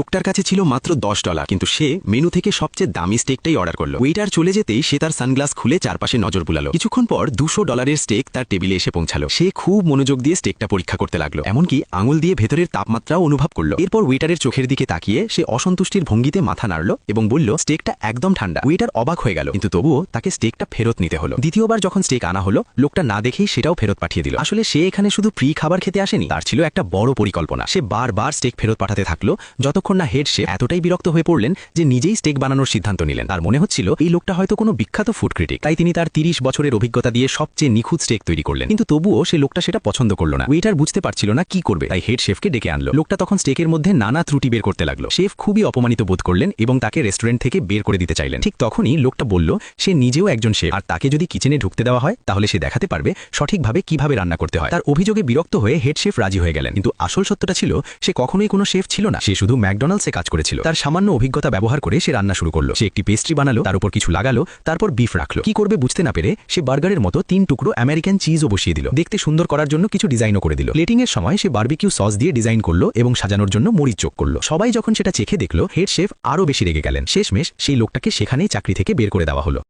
লোকটার কাছে ছিল মাত্র $10, কিন্তু সে মেনু থেকে সবচেয়ে দামি স্টেকটাই অর্ডার করলো। ওয়েটার চলে যেতেই সে তার সানগ্লাস খুলে চারপাশে নজর বুলালো। কিছুক্ষণ পর $200 স্টেক তার টেবিলে এসে পৌঁছালো। সে খুব মনোযোগ দিয়ে স্টেকটা পরীক্ষা করতে লাগলো, এমনকি আঙুল দিয়ে ভেতরের তাপমাত্রাও অনুভব করলো। এরপর ওয়েটারের চোখের দিকে তাকিয়ে সে অসন্তুষ্টির ভঙ্গিতে মাথা নাড়ল এবং বলল, স্টেকটা একদম ঠান্ডা। ওয়েটার অবাক হয়ে গেল, কিন্তু তবুও তাকে স্টেকটা ফেরত নিতে হলো। দ্বিতীয়বার যখন স্টেক আনা হলো, লোকটা না দেখেই সেটাও ফেরত পাঠিয়ে দিল। আসলে সে এখানে শুধু ফ্রি খাবার খেতে আসেনি, তার ছিল একটা বড় পরিকল্পনা। সে বারবার স্টেক ফেরত পাঠাতে থাকলো, যতক্ষণ না হেড শেফ এতটাই বিরক্ত হয়ে পড়লেন যে নিজেই স্টেক বানানোর সিদ্ধান্ত নিলেন। তার মনে হচ্ছিল এই লোকটা হয়তো কোনো বিখ্যাত ফুড ক্রিটিক, তাই তিনি তার 30 বছরের অভিজ্ঞতা দিয়ে সবচেয়ে নিখুঁত স্টেক তৈরি করলেন। কিন্তু তবুও সে লোকটা সেটা পছন্দ করল না। ওয়েটার বুঝতে পারছিল না কি করবে, তাই হেড শেফকে ডেকে আনলো। লোকটা তখন স্টেকের মধ্যে নানা ত্রুটি বের করতে লাগলো। শেফ খুবই অপমানিত বোধ করলেন এবং তাকে রেস্টুরেন্ট থেকে বের করে দিতে চাইলেন। ঠিক তখনই লোকটা বলল সে নিজেও একজন শেফ, আর তাকে যদি কিচেনে ঢুকতে দেওয়া হয় তাহলে সে দেখাতে পারবে সঠিকভাবে কিভাবে রান্না করতে হয়। তার অভিযোগে বিরক্ত হয়ে হেড শেফ রাজি হয়ে গেলেন, কিন্তু আসল সত্যটা ছিল সে কখনোই কোনো শেফ ছিল না। সে শুধু ম্যাকডোনাল্ডসে কাজ করেছিল। তার সামান্য অভিজ্ঞতা ব্যবহার করে সে রান্না শুরু করলো। সে একটি পেস্ট্রি বানালো, তার উপর কিছু লাগালো, তারপর বিফ রাখলো। কি করবে বুঝতে না পেরে সে বার্গারের মতো 3 টুকরো আমেরিকান চিজও বসিয়ে দিল। দেখতে সুন্দর করার জন্য কিছু ডিজাইনও করে দিল। প্লেটিং এর সময় সে বারবিকিউ সস দিয়ে ডিজাইন করলো এবং সাজানোর জন্য মরিচ যোগ করলো। সবাই যখন সেটা চেখে দেখলো, হেড শেফ আরও বেশি রেগে গেলেন। শেষমেশ সেই লোকটাকে সেখানেই চাকরি থেকে বের করে দেওয়া হলো।